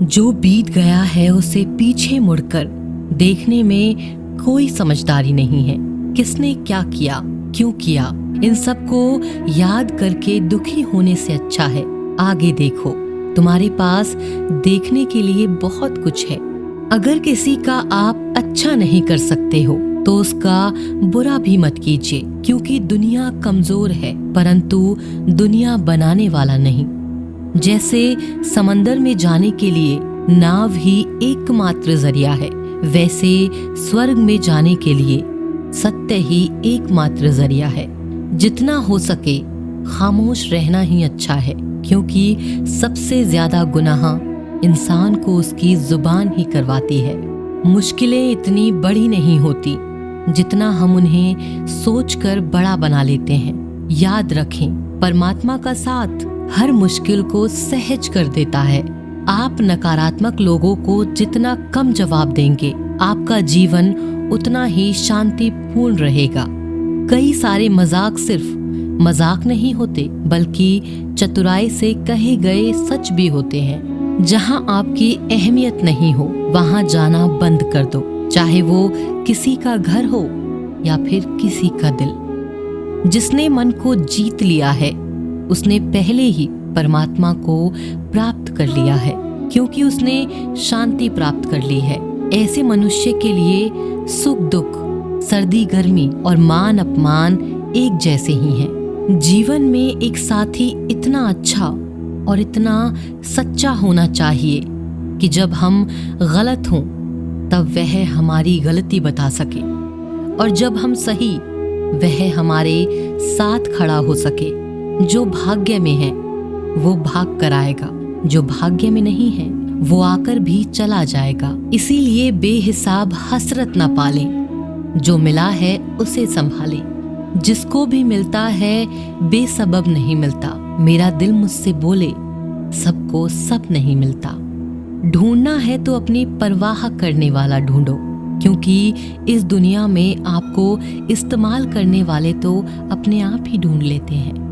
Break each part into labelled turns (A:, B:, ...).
A: जो बीत गया है उसे पीछे मुड़कर देखने में कोई समझदारी नहीं है। किसने क्या किया, क्यों किया, इन सब को याद करके दुखी होने से अच्छा है आगे देखो। तुम्हारे पास देखने के लिए बहुत कुछ है। अगर किसी का आप अच्छा नहीं कर सकते हो तो उसका बुरा भी मत कीजिए, क्योंकि दुनिया कमजोर है परंतु दुनिया बनाने वाला नहीं। जैसे समंदर में जाने के लिए नाव ही एकमात्र जरिया है, वैसे स्वर्ग में जाने के लिए सत्य ही एकमात्र जरिया है। जितना हो सके खामोश रहना ही अच्छा है, क्योंकि सबसे ज्यादा गुनाह इंसान को उसकी जुबान ही करवाती है। मुश्किलें इतनी बड़ी नहीं होती जितना हम उन्हें सोचकर बड़ा बना लेते हैं। याद रखें, परमात्मा का साथ हर मुश्किल को सहज कर देता है। आप नकारात्मक लोगों को जितना कम जवाब देंगे, आपका जीवन उतना ही शांतिपूर्ण रहेगा। कई सारे मजाक सिर्फ मजाक नहीं होते, बल्कि चतुराई से कहे गए सच भी होते हैं। जहां आपकी अहमियत नहीं हो वहां जाना बंद कर दो, चाहे वो किसी का घर हो या फिर किसी का दिल। जिसने मन को जीत लिया है उसने पहले ही परमात्मा को प्राप्त कर लिया है, क्योंकि उसने शांति प्राप्त कर ली है। ऐसे मनुष्य के लिए सुख दुख, सर्दी गर्मी और मान अपमान एक जैसे ही हैं। जीवन में एक साथी इतना अच्छा और इतना सच्चा होना चाहिए कि जब हम गलत हों तब वह हमारी गलती बता सके, और जब हम सही वह हमारे साथ खड़ा हो सके। जो भाग्य में है वो भाग कर आएगा, जो भाग्य में नहीं है वो आकर भी चला जाएगा। इसीलिए बेहिसाब हसरत न पालें, जो मिला है उसे संभालें। जिसको भी मिलता है बेसबब नहीं मिलता। मेरा दिल मुझसे बोले सबको सब नहीं मिलता। ढूंढना है तो अपनी परवाह करने वाला ढूंढो, क्योंकि इस दुनिया में आपको इस्तेमाल करने वाले तो अपने आप ही ढूंढ लेते हैं।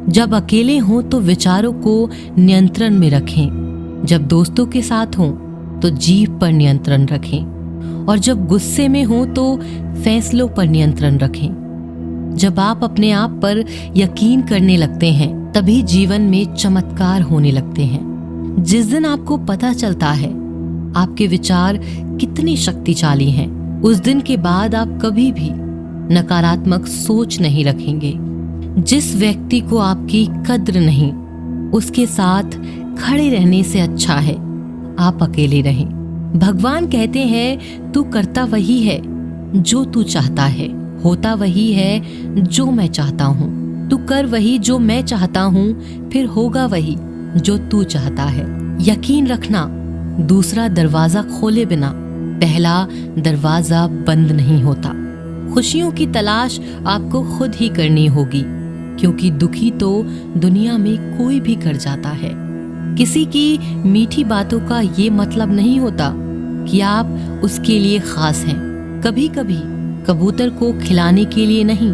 A: जब अकेले हों तो विचारों को नियंत्रण में रखें, जब दोस्तों के साथ हों तो जीभ पर नियंत्रण रखें, और जब गुस्से में हों तो फैसलों पर नियंत्रण रखें। जब आप अपने आप पर यकीन करने लगते हैं तभी जीवन में चमत्कार होने लगते हैं। जिस दिन आपको पता चलता है आपके विचार कितने शक्तिशाली हैं, उस दिन के बाद आप कभी भी नकारात्मक सोच नहीं रखेंगे। जिस व्यक्ति को आपकी कद्र नहीं, उसके साथ खड़े रहने से अच्छा है आप अकेले रहें। भगवान कहते हैं तू करता वही है जो तू चाहता है, होता वही है जो मैं चाहता हूँ। तू कर वही जो मैं चाहता हूँ, फिर होगा वही जो तू चाहता है। यकीन रखना, दूसरा दरवाजा खोले बिना पहला दरवाजा बंद नहीं होता। खुशियों की तलाश आपको खुद ही करनी होगी, क्योंकि दुखी तो दुनिया में कोई भी कर जाता है। किसी की मीठी बातों का ये मतलब नहीं होता कि आप उसके लिए खास हैं। कभी कभी कबूतर को खिलाने के लिए नहीं,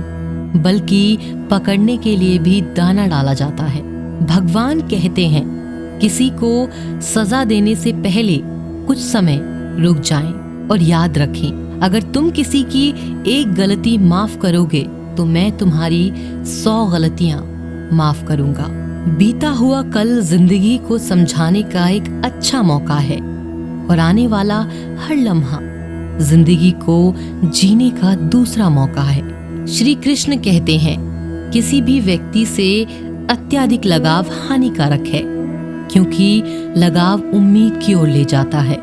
A: बल्कि पकड़ने के लिए भी दाना डाला जाता है। भगवान कहते हैं किसी को सजा देने से पहले कुछ समय रुक जाएं, और याद रखें अगर तुम किसी की एक गलती माफ करोगे तो मैं तुम्हारी 100 गलतियां माफ करूंगा। बीता हुआ कल जिंदगी को समझाने का एक अच्छा मौका है, और आने वाला हर लम्हा जिंदगी को जीने का दूसरा मौका है। श्री कृष्ण कहते हैं किसी भी व्यक्ति से अत्यधिक लगाव हानिकारक है, क्योंकि लगाव उम्मीद की ओर ले जाता है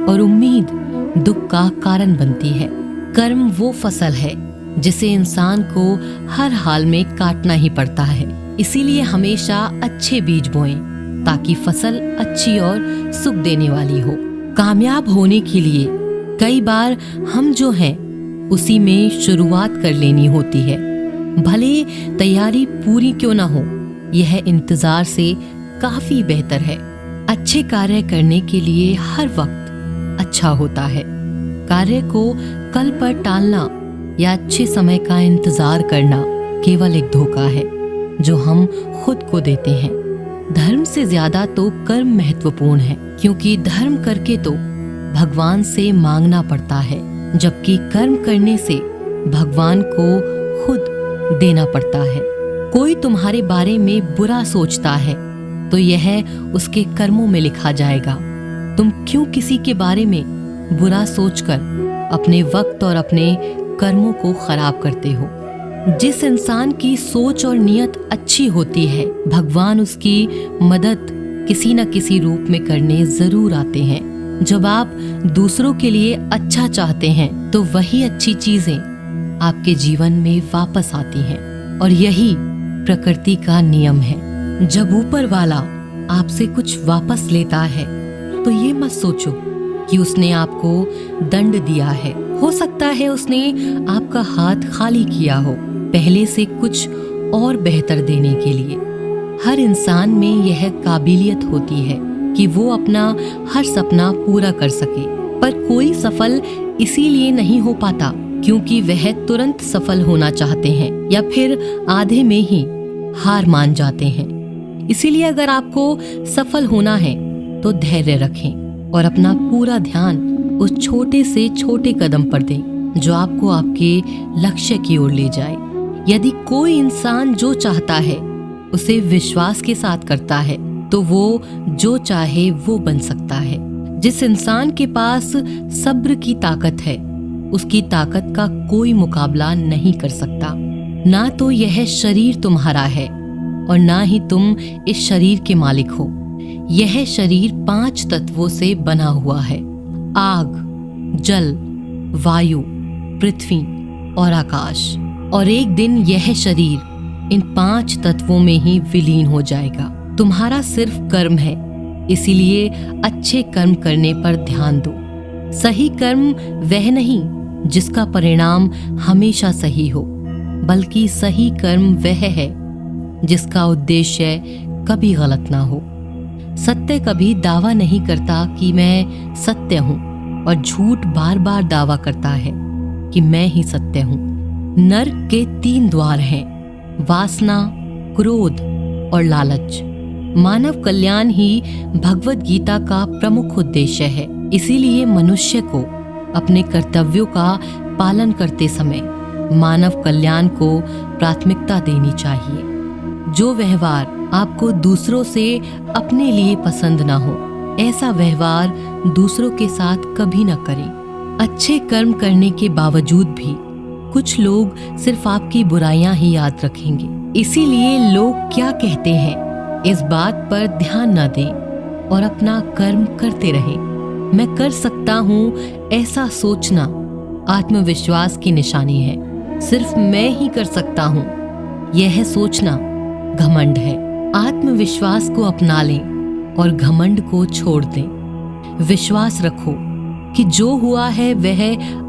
A: और उम्मीद दुख का कारण बनती है। कर्म वो फसल है जिसे इंसान को हर हाल में काटना ही पड़ता है। इसीलिए हमेशा अच्छे बीज बोएं ताकि फसल अच्छी और सुख देने वाली हो। कामयाब होने के लिए कई बार हम जो हैं उसी में शुरुआत कर लेनी होती है। भले तैयारी पूरी क्यों ना हो, यह इंतजार से काफी बेहतर है। अच्छे कार्य करने के लिए हर वक्त अच्छा होता है। कार्य को कल पर टालना या अच्छे समय का इंतजार करना केवल एक धोखा है जो हम खुद को देते हैं। धर्म से ज्यादा तो कर्म महत्वपूर्ण है, क्योंकि धर्म करके तो भगवान से मांगना पड़ता है, जबकि कर्म करने से भगवान को खुद देना पड़ता है। कोई तुम्हारे बारे में बुरा सोचता है तो यह उसके कर्मों में लिखा जाएगा। तुम क्यों किसी के बारे में बुरा सोचकर अपने वक्त और अपने कर्मों को खराब करते हो? जिस इंसान की सोच और नियत अच्छी होती है, भगवान उसकी मदद किसी न किसी रूप में करने जरूर आते हैं। जब आप दूसरों के लिए अच्छा चाहते हैं तो वही अच्छी चीजें आपके जीवन में वापस आती हैं, और यही प्रकृति का नियम है। जब ऊपर वाला आपसे कुछ वापस लेता है तो ये मत सोचो कि उसने आपको दंड दिया है। हो सकता है उसने आपका हाथ खाली किया हो, पहले से कुछ और बेहतर देने के लिए। हर इंसान में यह काबिलियत होती है कि वो अपना हर सपना पूरा कर सके, पर कोई सफल इसीलिए नहीं हो पाता क्योंकि वह तुरंत सफल होना चाहते हैं या फिर आधे में ही हार मान जाते हैं। इसीलिए अगर आपको सफल होना है तो धैर्य रखें और अपना पूरा ध्यान उस छोटे से छोटे कदम पर दें जो आपको आपके लक्ष्य की ओर ले जाए। यदि कोई इंसान जो चाहता है उसे विश्वास के साथ करता है तो वो जो चाहे वो बन सकता है। जिस इंसान के पास सब्र की ताकत है उसकी ताकत का कोई मुकाबला नहीं कर सकता। ना तो यह शरीर तुम्हारा है और ना ही तुम इस शरीर के मालिक हो। यह शरीर 5 तत्वों से बना हुआ है: आग, जल, वायु, पृथ्वी और आकाश। और एक दिन यह शरीर इन 5 तत्वों में ही विलीन हो जाएगा। तुम्हारा सिर्फ कर्म है, इसीलिए अच्छे कर्म करने पर ध्यान दो। सही कर्म वह नहीं जिसका परिणाम हमेशा सही हो, बल्कि सही कर्म वह है जिसका उद्देश्य कभी गलत ना हो। सत्य कभी दावा नहीं करता कि मैं सत्य हूँ, और झूठ बार बार दावा करता है कि मैं ही सत्य हूँ। नरक के 3 द्वार हैं: वासना, क्रोध और लालच। मानव कल्याण ही भगवत गीता का प्रमुख उद्देश्य है। इसीलिए मनुष्य को अपने कर्तव्यों का पालन करते समय मानव कल्याण को प्राथमिकता देनी चाहिए। जो व्यवहार आपको दूसरों से अपने लिए पसंद ना हो, ऐसा व्यवहार दूसरों के साथ कभी न करें। अच्छे कर्म करने के बावजूद भी कुछ लोग सिर्फ आपकी बुराइयां ही याद रखेंगे। इसीलिए लोग क्या कहते हैं इस बात पर ध्यान न दें और अपना कर्म करते रहें। मैं कर सकता हूँ ऐसा सोचना आत्मविश्वास की निशानी है। सिर्फ मैं ही कर सकता हूँ यह सोचना घमंड है। आत्मविश्वास को अपना लें और घमंड को छोड़ दें। विश्वास रखो कि जो हुआ है वह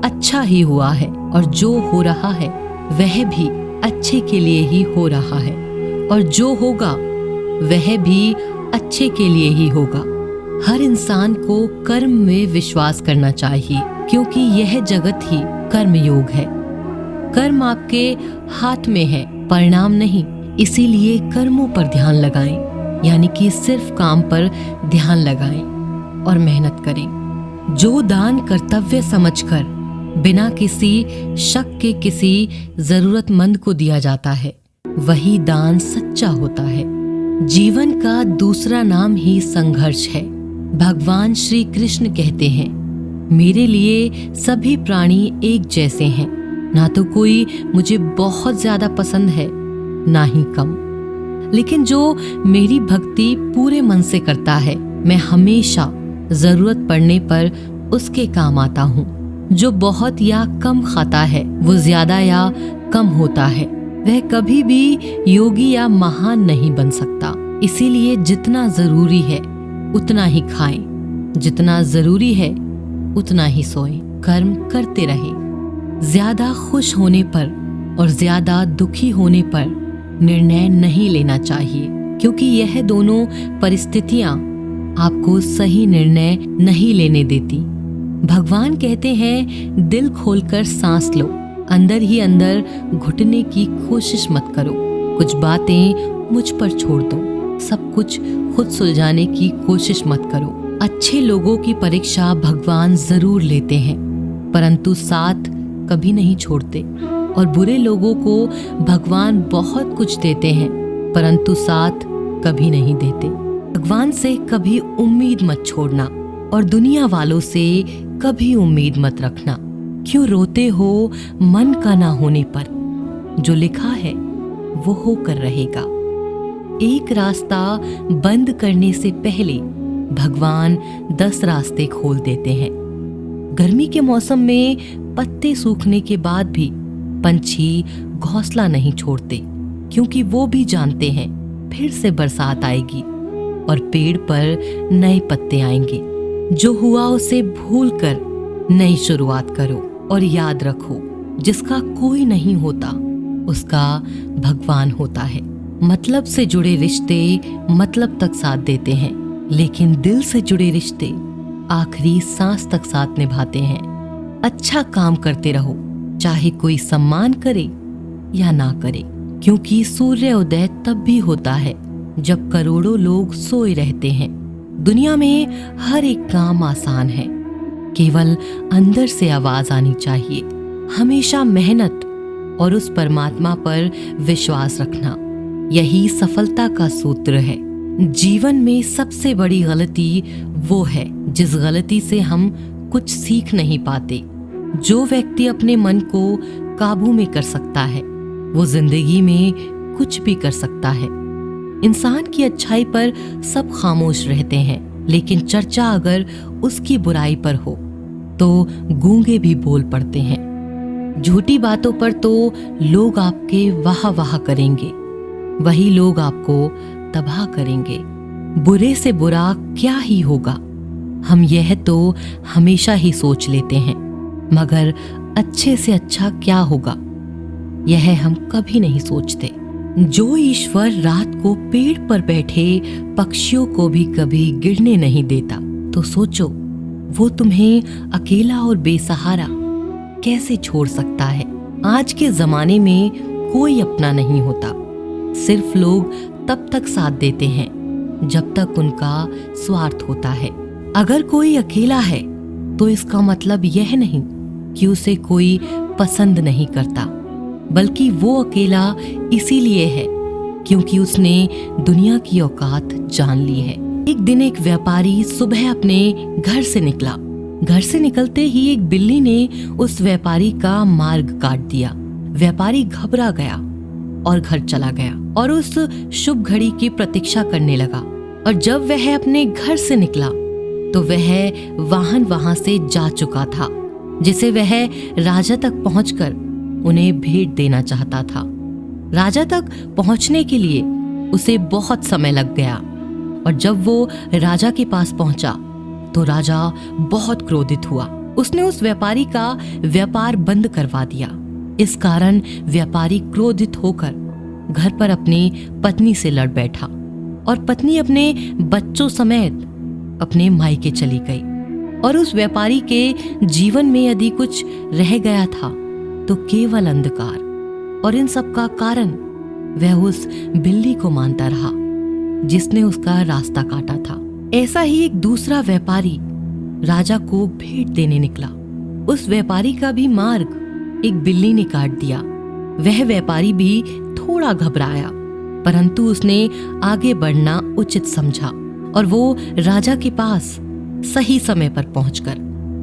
A: अच्छा ही हुआ है, और जो हो रहा है वह भी अच्छे के लिए ही हो रहा है, और जो होगा वह भी अच्छे के लिए ही होगा। हर इंसान को कर्म में विश्वास करना चाहिए, क्योंकि यह जगत ही कर्म योग है। कर्म आपके हाथ में है, परिणाम नहीं। इसीलिए कर्मों पर ध्यान लगाएं, यानी कि सिर्फ काम पर ध्यान लगाएं और मेहनत करें। जो दान कर्तव्य समझकर बिना किसी शक के किसी जरूरतमंद को दिया जाता है, वही दान सच्चा होता है। जीवन का दूसरा नाम ही संघर्ष है। भगवान श्री कृष्ण कहते हैं, मेरे लिए सभी प्राणी एक जैसे हैं। ना तो कोई मुझे बहुत ज्यादा पसंद है, ना ही कम। लेकिन जो मेरी भक्ति पूरे मन से करता है, मैं हमेशा जरूरत पड़ने पर उसके काम आता हूँ। जो बहुत या कम खाता है वो ज्यादा या कम होता है, वह कभी भी योगी या महान नहीं बन सकता। इसीलिए जितना जरूरी है उतना ही खाएं, जितना जरूरी है उतना ही सोएं। कर्म करते रहें। ज्यादा खुश होने पर और ज्यादा दुखी होने पर निर्णय नहीं लेना चाहिए, क्योंकि यह दोनों परिस्थितियां आपको सही निर्णय नहीं लेने देती। भगवान कहते हैं, दिल खोलकर सांस लो, अंदर ही अंदर घुटने की कोशिश मत करो। कुछ बातें मुझ पर छोड़ दो। सब कुछ खुद सुलझाने की कोशिश मत करो। अच्छे लोगों की परीक्षा भगवान जरूर लेते हैं, परंतु साथ कभी नहीं छोड़ते। और बुरे लोगों को भगवान बहुत कुछ देते हैं, परंतु साथ कभी नहीं देते। भगवान से कभी उम्मीद मत छोड़ना और दुनिया वालों से कभी उम्मीद मत रखना। क्यों रोते हो मन का ना होने पर? जो लिखा है वो होकर रहेगा। एक रास्ता बंद करने से पहले भगवान 10 रास्ते खोल देते हैं। गर्मी के मौसम में पत्ते सूखने के बाद भी पंछी घोंसला नहीं छोड़ते, क्योंकि वो भी जानते हैं फिर से बरसात आएगी और पेड़ पर नए पत्ते आएंगे। जो हुआ उसे भूलकर नई शुरुआत करो और याद रखो, जिसका कोई नहीं होता उसका भगवान होता है। मतलब से जुड़े रिश्ते मतलब तक साथ देते हैं, लेकिन दिल से जुड़े रिश्ते आखिरी सांस तक साथ निभाते हैं। अच्छा काम करते रहो, चाहे कोई सम्मान करे या ना करे, क्योंकि सूर्य उदय तब भी होता है जब करोड़ों लोग सोए रहते हैं। दुनिया में हर एक काम आसान है, केवल अंदर से आवाज आनी चाहिए। हमेशा मेहनत और उस परमात्मा पर विश्वास रखना, यही सफलता का सूत्र है। जीवन में सबसे बड़ी गलती वो है जिस गलती से हम कुछ सीख नहीं पाते। जो व्यक्ति अपने मन को काबू में कर सकता है वो जिंदगी में कुछ भी कर सकता है। इंसान की अच्छाई पर सब खामोश रहते हैं, लेकिन चर्चा अगर उसकी बुराई पर हो तो गूंगे भी बोल पड़ते हैं। झूठी बातों पर तो लोग आपके वाह वाह करेंगे, वही लोग आपको तबाह करेंगे। बुरे से बुरा क्या ही होगा, हम यह तो हमेशा ही सोच लेते हैं, मगर अच्छे से अच्छा क्या होगा यह हम कभी नहीं सोचते। जो ईश्वर रात को पेड़ पर बैठे पक्षियों को भी कभी गिरने नहीं देता, तो सोचो वो तुम्हें अकेला और बेसहारा कैसे छोड़ सकता है। आज के जमाने में कोई अपना नहीं होता, सिर्फ लोग तब तक साथ देते हैं जब तक उनका स्वार्थ होता है। अगर कोई अकेला है तो इसका मतलब यह नहीं कि उसे कोई पसंद नहीं करता, बल्कि वो अकेला इसीलिए है क्योंकि उसने दुनिया की औकात जान ली है। एक दिन एक व्यापारी सुबह अपने घर से निकला। घर से निकलते ही एक बिल्ली ने उस व्यापारी का मार्ग काट दिया। व्यापारी घबरा गया और घर चला गया और उस शुभ घड़ी की प्रतीक्षा करने लगा। और जब वह अपने घर से निकला तो वह वाहन वहां से जा चुका था, जिसे वह राजा तक पहुंचकर उन्हें भेंट देना चाहता था। राजा तक पहुंचने के लिए उसे बहुत समय लग गया और जब वो राजा के पास पहुंचा तो राजा बहुत क्रोधित हुआ। उसने उस व्यापारी का व्यापार बंद करवा दिया। इस कारण व्यापारी क्रोधित होकर घर पर अपनी पत्नी से लड़ बैठा और पत्नी अपने बच्चों समेत अपने मायके चली गई। और उस व्यापारी के जीवन में यदि कुछ रह गया था तो केवल अंधकार, और इन सब का कारण वह उस बिल्ली को मानता रहा जिसने उसका रास्ता काटा था। ऐसा ही एक दूसरा व्यापारी राजा को भेंट देने निकला। उस व्यापारी का भी मार्ग एक बिल्ली ने काट दिया। वह व्यापारी भी थोड़ा घबराया, परंतु उसने आगे बढ़ना उचित समझा और वो राजा के पास सही समय पर पहुंचकर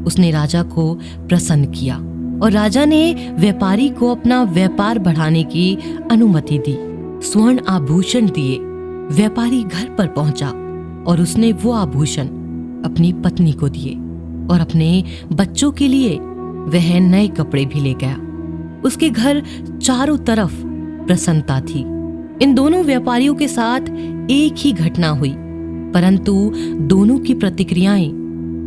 A: उसने राजा को प्रसन्न किया और राजा ने व्यापारी को अपना व्यापार बढ़ाने की अनुमति दी। स्वर्ण आभूषण दिए। व्यापारी घर पर पहुंचा और उसने वो आभूषण अपनी पत्नी को दिए और अपने बच्चों के लिए वह नए कपड़े भी ले गया। उसके घर चारों तरफ प्रसन्नता थी। इन दोनों व्यापारियों के साथ एक ही घटना हुई, परंतु दोनों की प्रतिक्रियाएं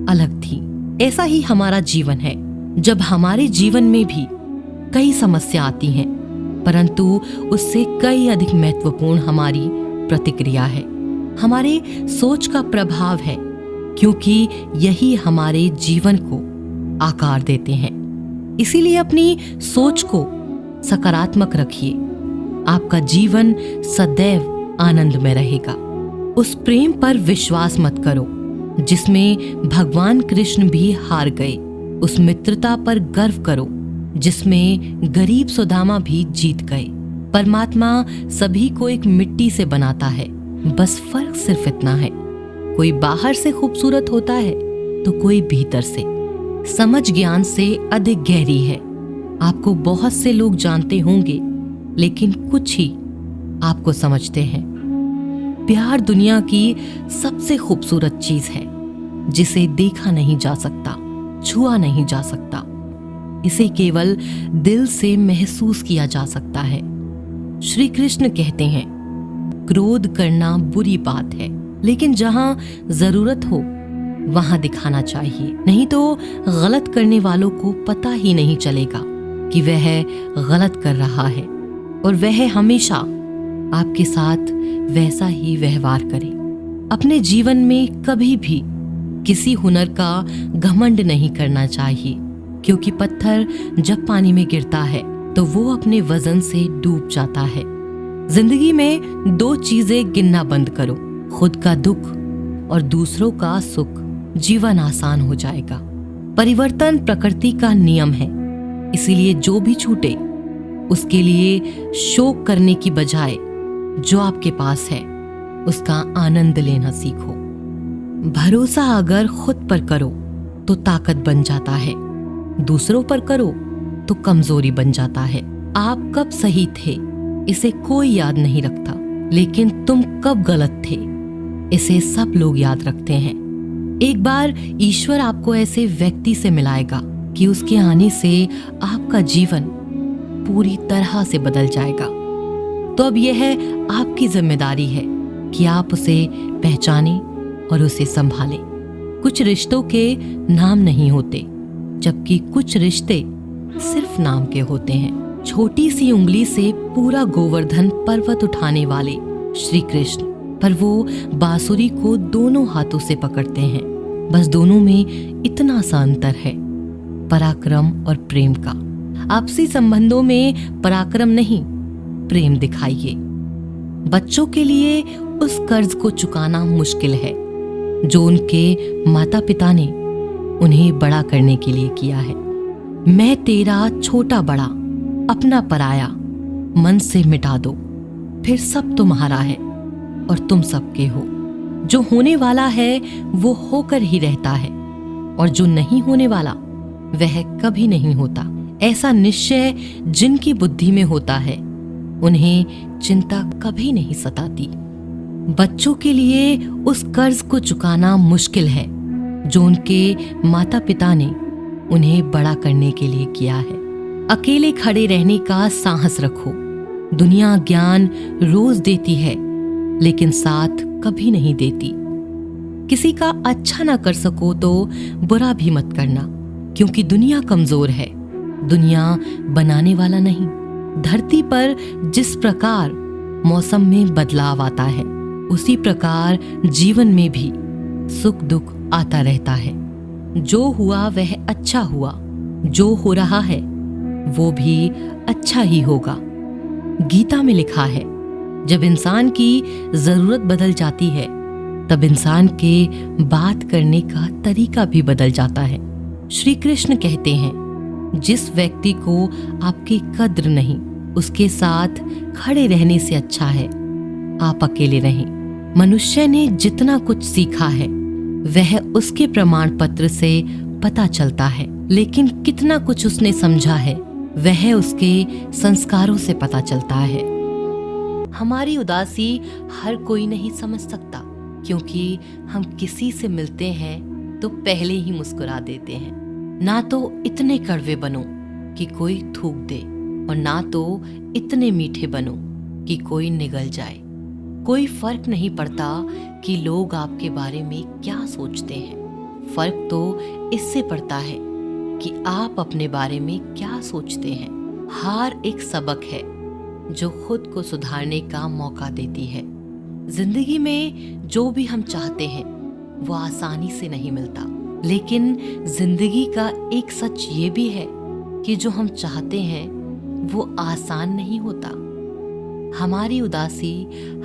A: अलग थीं। ऐसा ही हमारा जीवन है। जब हमारे जीवन में भी कई समस्या आती हैं, परंतु उससे कई अधिक महत्वपूर्ण हमारी प्रतिक्रिया है, हमारे सोच का प्रभाव है, क्योंकि यही हमारे जीवन को आकार देते हैं। इसीलिए अपनी सोच को सकारात्मक रखिए। आपका जीवन सदैव आनंद में रहेगा। उस प्रेम पर विश्वास मत करो जिसमें भगवान कृष्ण भी हार गए। उस मित्रता पर गर्व करो जिसमें गरीब सुदामा भी जीत गए। परमात्मा सभी को एक मिट्टी से बनाता है, बस फर्क सिर्फ इतना है, कोई बाहर से खूबसूरत होता है तो कोई भीतर से। समझ ज्ञान से अधिक गहरी है। आपको बहुत से लोग जानते होंगे, लेकिन कुछ ही आपको समझते हैं। प्यार दुनिया की सबसे खूबसूरत चीज है, जिसे देखा नहीं जा सकता, छुआ नहीं जा सकता। इसे केवल दिल से महसूस किया जा सकता है। श्री कृष्ण कहते हैं, क्रोध करना बुरी बात है, लेकिन जहां जरूरत हो वहां दिखाना चाहिए, नहीं तो गलत करने वालों को पता ही नहीं चलेगा कि वह गलत कर रहा है, और वह हमेशा आपके साथ वैसा ही व्यवहार करे। अपने जीवन में कभी भी किसी हुनर का घमंड नहीं करना चाहिए, क्योंकि पत्थर जब पानी में गिरता है तो वो अपने वजन से डूब जाता है। जिंदगी में दो चीजें गिनना बंद करो, खुद का दुख और दूसरों का सुख। जीवन आसान हो जाएगा। परिवर्तन प्रकृति का नियम है, इसीलिए जो भी छूटे उसके लिए शोक करने की बजाय जो आपके पास है उसका आनंद लेना सीखो। भरोसा अगर खुद पर करो तो ताकत बन जाता है, दूसरों पर करो तो कमजोरी बन जाता है। आप कब सही थे इसे कोई याद नहीं रखता, लेकिन तुम कब गलत थे इसे सब लोग याद रखते हैं। एक बार ईश्वर आपको ऐसे व्यक्ति से मिलाएगा कि उसके आने से आपका जीवन पूरी तरह से बदल जाएगा। तो अब यह आपकी जिम्मेदारी है कि आप उसे पहचानें और उसे संभालें। कुछ रिश्तों के नाम नहीं होते, जबकि कुछ रिश्ते सिर्फ नाम के होते हैं। छोटी सी उंगली से पूरा गोवर्धन पर्वत उठाने वाले श्री कृष्ण, पर वो बांसुरी को दोनों हाथों से पकड़ते हैं। बस दोनों में इतना सा अंतर है, पराक्रम और प्रेम का। आपसी संबंधों में पराक्रम नहीं, प्रेम दिखाइए। बच्चों के लिए उस कर्ज को चुकाना मुश्किल है जो उनके माता पिता ने उन्हें बड़ा करने के लिए किया है। मैं तेरा छोटा बड़ा, अपना पराया, मन से मिटा दो, फिर सब तुम्हारा है और तुम सबके हो। जो होने वाला है वो होकर ही रहता है, और जो नहीं होने वाला वह कभी नहीं होता। ऐसा निश्चय जिनकी बुद्धि में होता है उन्हें चिंता कभी नहीं सताती। बच्चों के लिए उस कर्ज को चुकाना मुश्किल है जो उनके माता पिता ने उन्हें बड़ा करने के लिए किया है। अकेले खड़े रहने का साहस रखो। दुनिया ज्ञान रोज देती है, लेकिन साथ कभी नहीं देती। किसी का अच्छा ना कर सको तो बुरा भी मत करना, क्योंकि दुनिया कमजोर है, दुनिया बनाने वाला नहीं। धरती पर जिस प्रकार मौसम में बदलाव आता है, उसी प्रकार जीवन में भी सुख दुख आता रहता है। जो हुआ वह अच्छा हुआ, जो हो रहा है वो भी अच्छा ही होगा। गीता में लिखा है, जब इंसान की जरूरत बदल जाती है तब इंसान के बात करने का तरीका भी बदल जाता है। श्री कृष्ण कहते हैं, जिस व्यक्ति को आपकी कद्र नहीं, उसके साथ खड़े रहने से अच्छा है आप अकेले रहें। मनुष्य ने जितना कुछ सीखा है वह उसके प्रमाण पत्र से पता चलता है, लेकिन कितना कुछ उसने समझा है वह उसके संस्कारों से पता चलता है। हमारी उदासी हर कोई नहीं समझ सकता, क्योंकि हम किसी से मिलते हैं तो पहले ही मुस्कुरा देते हैं। ना तो इतने कड़वे बनो कि कोई थूक दे, और ना तो इतने मीठे बनो कि कोई निगल जाए। कोई फर्क नहीं पड़ता कि लोग आपके बारे में क्या सोचते हैं, फर्क तो इससे पड़ता है कि आप अपने बारे में क्या सोचते हैं। हार एक सबक है जो खुद को सुधारने का मौका देती है। जिंदगी में जो भी हम चाहते हैं वो आसानी से नहीं मिलता, लेकिन जिंदगी का एक सच ये भी है कि जो हम चाहते हैं वो आसान नहीं होता। हमारी उदासी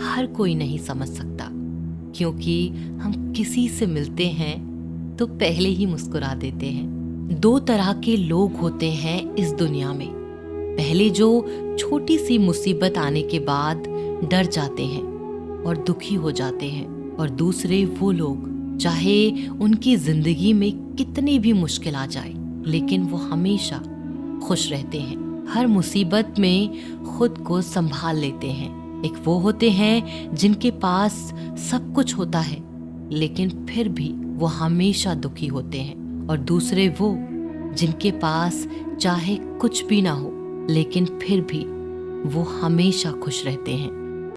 A: हर कोई नहीं समझ सकता, क्योंकि हम किसी से मिलते हैं तो पहले ही मुस्कुरा देते हैं। दो तरह के लोग होते हैं इस दुनिया में। पहले जो छोटी सी मुसीबत आने के बाद डर जाते हैं और दुखी हो जाते हैं, और दूसरे वो लोग चाहे उनकी जिंदगी में कितनी भी मुश्किल आ जाए लेकिन वो हमेशा खुश रहते हैं, हर मुसीबत में खुद को संभाल लेते हैं। एक वो होते हैं जिनके पास सब कुछ होता है लेकिन फिर भी वो हमेशा दुखी होते हैं, और दूसरे वो जिनके पास चाहे कुछ भी ना हो लेकिन फिर भी वो हमेशा खुश रहते हैं।